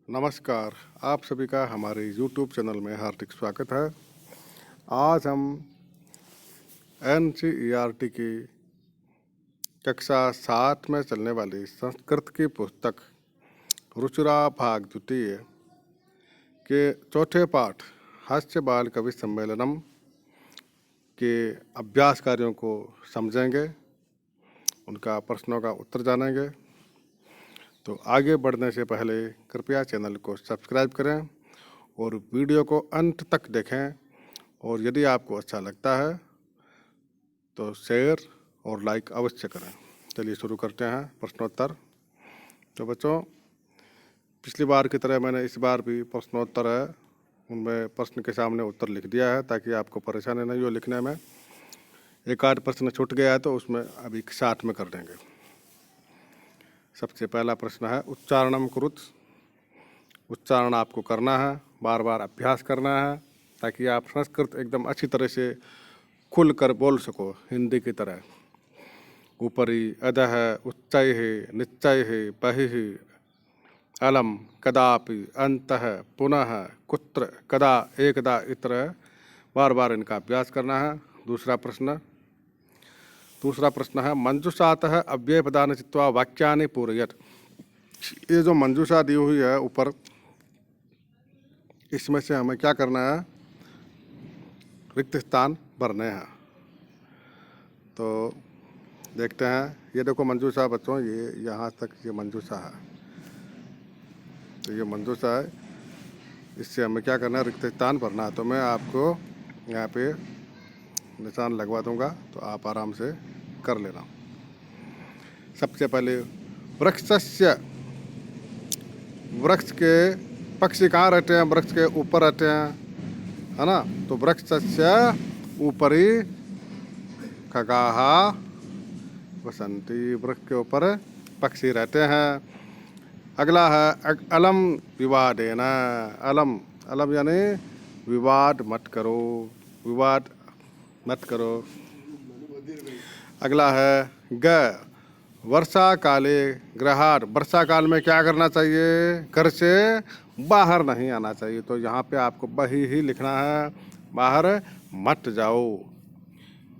नमस्कार। आप सभी का हमारे YouTube चैनल में हार्दिक स्वागत है। आज हम NCERT की कक्षा 7 में चलने वाली संस्कृत की पुस्तक रुचिरा भाग द्वितीय के चौथे पाठ हास्य बाल कवि सम्मेलनम के अभ्यास कार्यों को समझेंगे, उनका प्रश्नों का उत्तर जानेंगे। तो आगे बढ़ने से पहले कृपया चैनल को सब्सक्राइब करें और वीडियो को अंत तक देखें, और यदि आपको अच्छा लगता है तो शेयर और लाइक अवश्य करें। चलिए शुरू करते हैं प्रश्नोत्तर। तो बच्चों, पिछली बार की तरह मैंने इस बार भी प्रश्नोत्तर है उनमें प्रश्न के सामने उत्तर लिख दिया है ताकि आपको परेशानी नहीं हो लिखने में। एक आध प्रश्न छूट गया है तो उसमें अभी साथ में कर देंगे। सबसे पहला प्रश्न है उच्चारणम कुरुत। उच्चारण आपको करना है, बार बार अभ्यास करना है ताकि आप संस्कृत एकदम अच्छी तरह से खुल कर बोल सको, हिंदी की तरह। ऊपरी, अधः, उच्चैः, निश्चैः, बहिः, अलम, कदापि, अंतः, पुनः, कुत्र, कदा, एकदा, इतर बार बार इनका अभ्यास करना है। दूसरा प्रश्न है मंजूषातः अव्यय पदानि चित्वा वाक्यानि पूरयत। ये जो मंजूषा दी हुई है ऊपर, इसमें से हमें क्या करना है? रिक्त स्थान भरने हैं। तो देखते हैं। ये देखो मंजूषा बच्चों, ये यहाँ तक ये मंजूषा है। तो ये मंजूषा है, इससे हमें क्या करना है? रिक्त स्थान भरना है। तो मैं आपको यहाँ पे निशान लगवा दूंगा, तो आप आराम से कर लेना। सबसे पहले वृक्षस्य, वृक्ष के पक्षी कहाँ रहते हैं? वृक्ष के ऊपर रहते हैं, है ना? तो वृक्षस्य ऊपरी खगाः वसंती, वृक्ष के ऊपर पक्षी रहते हैं। अगला है अलम विवादेन। अलम, अलम यानी विवाद मत करो, विवाद मत करो। अगला है ग, वर्षा काले गृहात्। वर्षा काल में क्या करना चाहिए? घर से बाहर नहीं आना चाहिए। तो यहाँ पे आपको बही ही लिखना है, बाहर मत जाओ।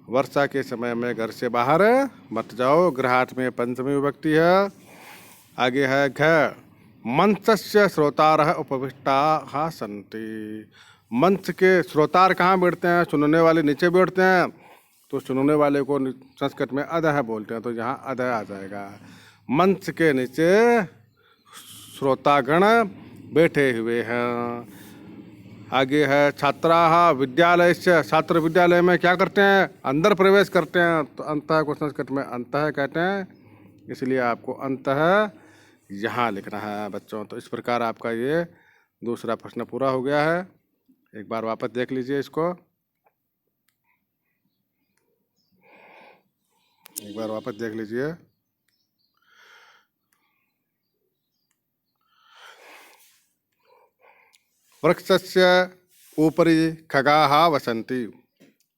वर्षा के समय में घर से बाहर मत जाओ। गृहात् में पंचमी विभक्ति है। आगे है घ, मंचस्य श्रोतारः उपविष्टाः सन्ति। मंच के श्रोतार कहाँ बैठते हैं? सुनने वाले नीचे बैठते हैं। तो सुनने वाले को संस्कृत में अधः बोलते हैं, तो यहाँ अधः आ जाएगा। मंच के नीचे श्रोतागण बैठे हुए हैं। आगे है छात्राः विद्यालय से। छात्र विद्यालय में क्या करते हैं? अंदर प्रवेश करते हैं। तो अंतः को संस्कृत में अंतः कहते हैं, इसलिए आपको अंतः यहाँ लिखना है बच्चों। तो इस प्रकार आपका ये दूसरा प्रश्न पूरा हो गया है। एक बार वापस देख लीजिए इसको। एक बार वापस देख लीजिए। वृक्षस्य ऊपरी खगाः वसंती।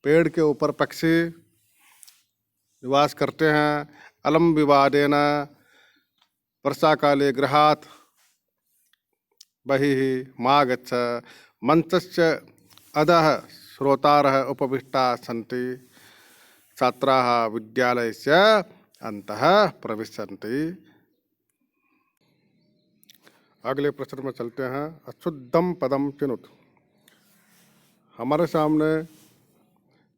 पेड़ के ऊपर पक्षी निवास करते हैं। अलम विवादेन, वर्षा काले गृहात् बहिः मा गच्छ। मंचस्य अधः श्रोतारः उपविष्टाः सन्ति। छात्राः विद्यालयस्य अन्तः प्रविशन्ति। अगले प्रश्न में चलते हैं। अशुद्धम पदम चिनुत। हमारे सामने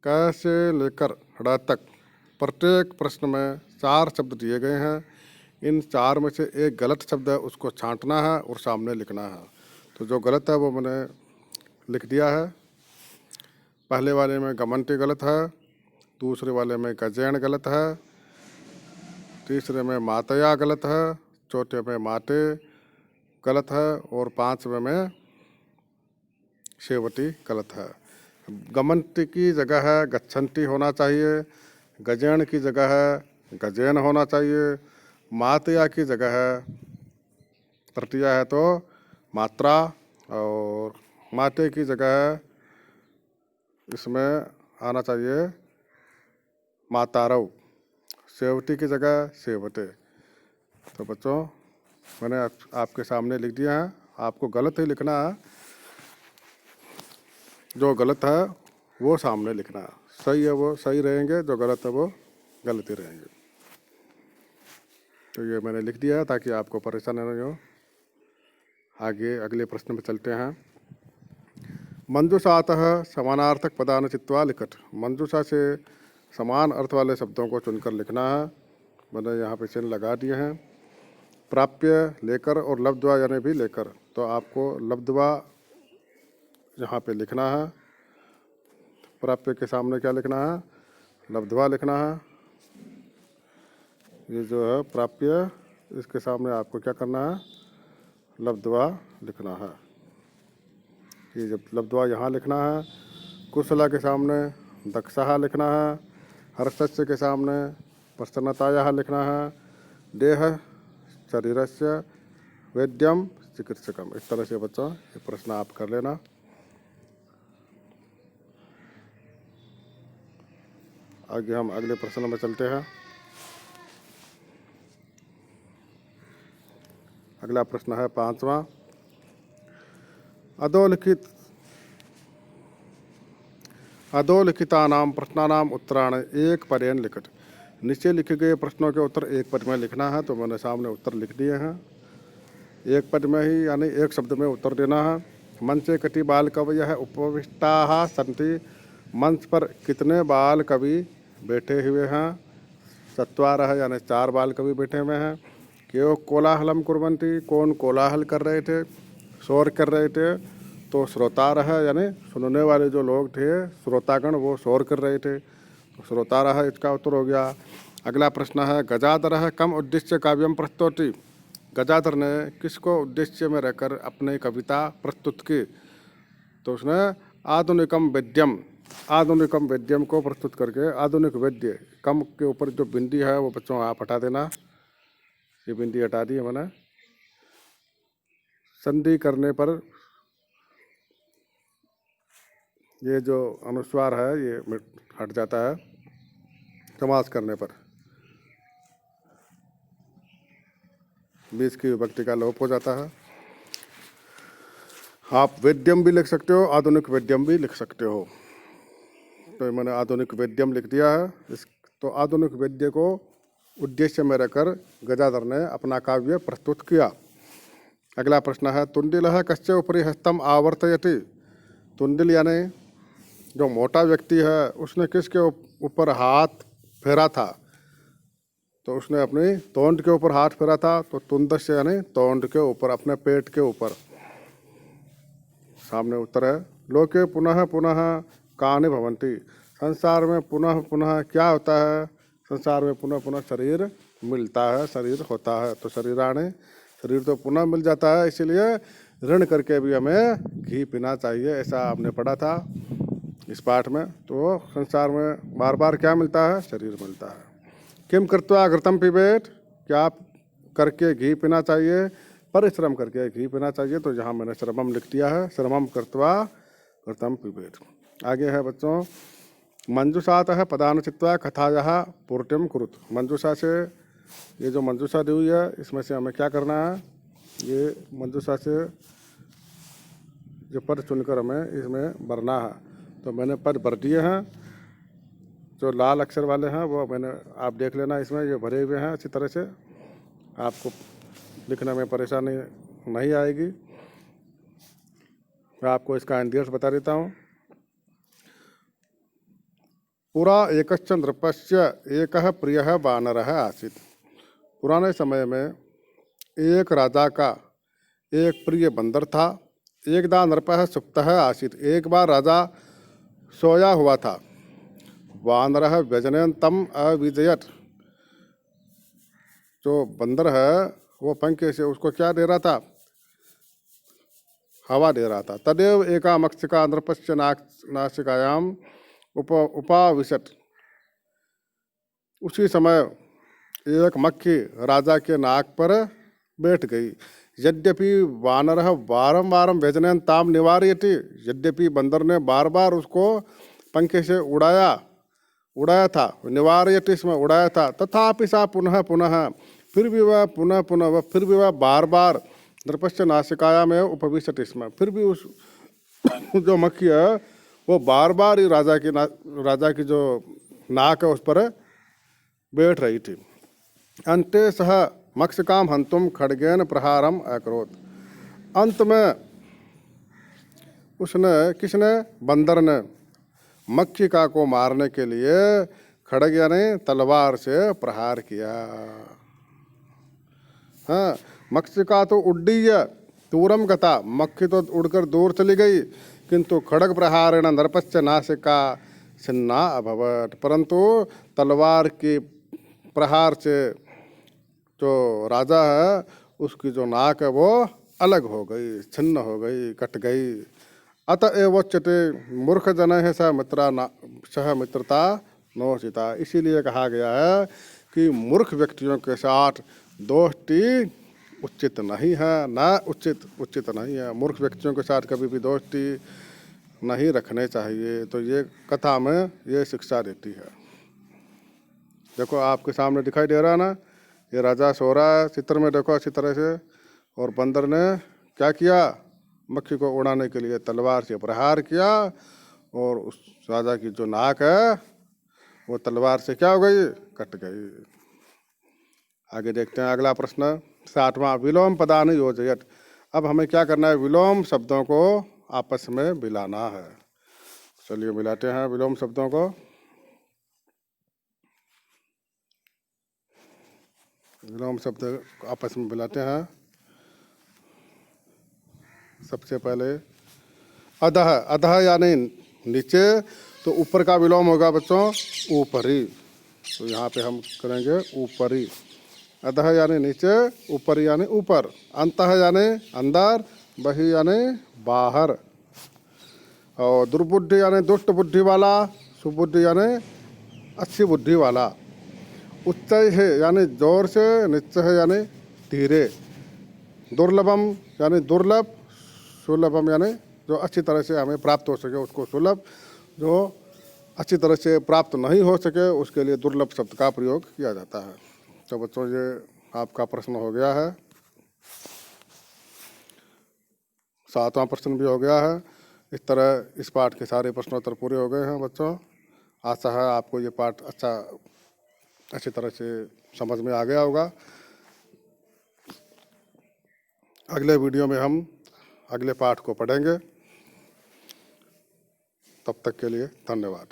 क से लेकर ड़ तक प्रत्येक प्रश्न में 4 शब्द दिए गए हैं। इन 4 में से एक गलत शब्द है, उसको छांटना है और सामने लिखना है। तो जो गलत है वो मैंने लिख दिया है। पहले वाले में गमंती गलत है, दूसरे वाले में गजेण गलत है, तीसरे में मातया गलत है, चौथे में माते गलत है, और 5वें में शेवटी गलत है। गमंती की जगह है गच्छन्ति होना चाहिए, गजेण की जगह है गजेन होना चाहिए, मातया की जगह है तृतीया है तो मात्रा, और माते की जगह है इसमें आना चाहिए मातारव, सेवटी की जगह सेवटे। तो बच्चों, मैंने आपके सामने लिख दिया है, आपको गलत ही लिखना है, जो गलत है वो सामने लिखना है, सही है वो सही रहेंगे, जो गलत है वो गलत ही रहेंगे। तो ये मैंने लिख दिया है ताकि आपको परेशानी नहीं हो। आगे अगले प्रश्न में चलते हैं। मंजूषातः समानार्थक पदान चित्वा लिखट। मंजूषा से समान अर्थ वाले शब्दों को चुनकर लिखना है। मैंने यहाँ पे चिन्ह लगा दिए हैं। प्राप्य लेकर और लब्ध्वा यानी भी लेकर, तो आपको लब्ध्वा यहाँ पे लिखना है। प्राप्य के सामने क्या लिखना है? लब्ध्वा लिखना है। ये जो है प्राप्य, इसके सामने आपको क्या करना है? लब्ध्वा लिखना है। ये जब लब्ध्वा यहाँ लिखना है। कुशला के सामने दक्षः लिखना है। हर्षस्य के सामने प्रसन्नतायाः लिखना है। देह शरीरस्य वैद्यम चिकित्सकम। इस तरह से बच्चों ये प्रश्न आप कर लेना। आगे हम अगले प्रश्न में चलते हैं। अगला प्रश्न है 5वां। अधोलिखितानां प्रश्नानां उत्तराणि एक पदेन लिखट। नीचे लिखे गए प्रश्नों के उत्तर एक पद में लिखना है। तो मैंने सामने उत्तर लिख दिए हैं। एक पद में ही यानी एक शब्द में उत्तर देना है। मंचे कति बाल कवयः उपविष्टाः सन्ति। मंच पर कितने बाल कवि बैठे हुए हैं? चत्वारः यानी 4 बाल कवि बैठे हुए हैं। क्यों कोलाहलम कुर्वन्ति, कौन कोलाहल कर रहे थे, शोर कर रहे थे? तो श्रोतारः यानी सुनने वाले जो लोग थे श्रोतागण, वो शोर कर रहे थे। तो श्रोतारः इसका उत्तर हो गया। अगला प्रश्न है गजाधरः कम उद्देश्य काव्यम प्रस्तौति। गजाधर ने किसको उद्देश्य में रहकर अपनी कविता प्रस्तुत की? तो उसने आधुनिकम वेद्यम को प्रस्तुत करके, आधुनिक वेद्य कम के ऊपर जो बिंदी है वो बच्चों आप हटा देना। ये बिंदी हटा दी है मैंने। संधि करने पर ये जो अनुस्वार है ये हट जाता है, समास करने पर बीच की विभक्ति का लोप हो जाता है। आप वेद्यम भी लिख सकते हो, आधुनिक वेद्यम भी लिख सकते हो। तो मैंने आधुनिक वेद्यम लिख दिया है। तो आधुनिक वेद्य को उद्देश्य में रखकर गजाधर ने अपना काव्य प्रस्तुत किया। अगला प्रश्न है तुंडिलः कस्य उपरि हस्तम आवर्तयति। तुंडिल यानी जो मोटा व्यक्ति है उसने किसके ऊपर हाथ फेरा था? तो उसने अपनी तोंड के ऊपर हाथ फेरा था। तो तुंदस्य यानी तोंड के ऊपर, अपने पेट के ऊपर। सामने उत्तर है लोके पुनः पुनः कानि भवन्ति। संसार में पुनः पुनः क्या होता है? संसार में पुनः पुनः शरीर मिलता है, शरीर होता है। तो शरीराणे, शरीर तो पुनः मिल जाता है, इसीलिए ऋण करके भी हमें घी पीना चाहिए, ऐसा आपने पढ़ा था इस पाठ में। तो संसार में बार बार क्या मिलता है? शरीर मिलता है। किम कृत्वा घृतम पिबेत। क्या करके घी पीना चाहिए? परिश्रम करके घी पीना चाहिए। तो यहाँ मैंने श्रमम लिख दिया है। श्रमम कृत्वा घृतम पिबेत। आगे है बच्चों मंजूषातः पदान चित्वा कथायाः पूर्तिम कुरुत। मंजूषा से, ये जो मंजूषा दी हुई है इसमें से हमें क्या करना है? ये मंजूषा से जो पद चुनकर हमें इसमें भरना है। तो मैंने पद भर दिए हैं। जो लाल अक्षर वाले हैं वो मैंने, आप देख लेना, इसमें ये भरे हुए हैं अच्छी तरह से। आपको लिखने में परेशानी नहीं आएगी। मैं आपको इसका इंद्रियर्थ बता देता हूँ। पुरा एकश्च नृपस्य एकः प्रियः वानरः आसीत्। पुराने समय में एक राजा का एक प्रिय बंदर था। एकदा नृपः सुप्तः आसीत्। एक बार राजा सोया हुआ था। वानरः व्यजनेन तम अविजयत। जो बंदर है वो पंखे से उसको क्या दे रहा था? हवा दे रहा था। तदेव एका मक्षिका नृपस्य नासिकायाम उपाविशत। उसी समय एक मक्खी राजा के नाक पर बैठ गई। यद्यपि वानरः वारंवार व्यजनेन ताम निवारयति। यद्यपि बंदर ने बार बार उसको पंखे से उड़ाया था, निवारयति इसमें उड़ाया था। तथापि सा पुनः पुनः, फिर भी वह पुनः पुनः, फिर भी वह बार बार नृपश्च नासिकायाम एव उपविशति स्म। फिर भी उस जो मक्खी है वो बार बार ही राजा की जो नाक है उस पर बैठ रही थी। अंते सह मत्स्यकाम हंतुम खड्गेन प्रहारम अकरोत्। अंत में किसने, बंदर ने मक्षिका को मारने के लिए खड्ग यानी तलवार से प्रहार किया। हाँ, मक्षिका तो उड्डीय दूरम गता, मक्खी तो उड़कर दूर चली गई, किंतु खड्ग प्रहारेण नृपश्च नासिका छिन्ना अभवत्। परंतु तलवार की प्रहार से जो राजा है उसकी जो नाक है वो अलग हो गई, छिन्न हो गई, कट गई। अतएव उच्यते मूर्ख जन है सह मित्रता नोचिता। इसीलिए कहा गया है कि मूर्ख व्यक्तियों के साथ दोस्ती उचित नहीं है, उचित नहीं है। मूर्ख व्यक्तियों के साथ कभी भी दोस्ती नहीं रखने चाहिए। तो ये कथा में ये शिक्षा देती है। देखो आपके सामने दिखाई दे रहा है ना, ये राजा सो रहा है चित्र में, देखो अच्छी तरह से। और बंदर ने क्या किया, मक्खी को उड़ाने के लिए तलवार से प्रहार किया और उस राजा की जो नाक है वो तलवार से क्या हो गई, कट गई। आगे देखते हैं अगला प्रश्न, 7वां, विलोम पदानि योजयत। अब हमें क्या करना है, विलोम शब्दों को आपस में मिलाना है। चलिए मिलाते हैं विलोम शब्दों को। विलोम शब्द आपस में मिलाते हैं। सबसे पहले अधः, अधः यानी नीचे, तो ऊपर का विलोम होगा बच्चों ऊपरी। तो यहाँ पे हम करेंगे ऊपरी। अधः यानी नीचे, ऊपर यानी ऊपर। अंतः यानी अंदर, बहि यानी बाहर। और दुर्बुद्धि यानी दुष्ट बुद्धि वाला, सुबुद्धि यानी अच्छी बुद्धि वाला। उच्चय है यानी जोर से, निश्चय है यानी धीरे। दुर्लभम यानी दुर्लभ, सुलभम यानी जो अच्छी तरह से हमें प्राप्त हो सके उसको सुलभ, जो अच्छी तरह से प्राप्त नहीं हो सके उसके लिए दुर्लभ शब्द का प्रयोग किया जाता है। तो बच्चों ये आपका प्रश्न हो गया है, 7वां प्रश्न भी हो गया है। इस तरह इस पाठ के सारे प्रश्नोत्तर पूरे हो गए हैं बच्चों। आशा है आपको ये पाठ अच्छी तरह से समझ में आ गया होगा। अगले वीडियो में हम अगले पाठ को पढ़ेंगे। तब तक के लिए धन्यवाद।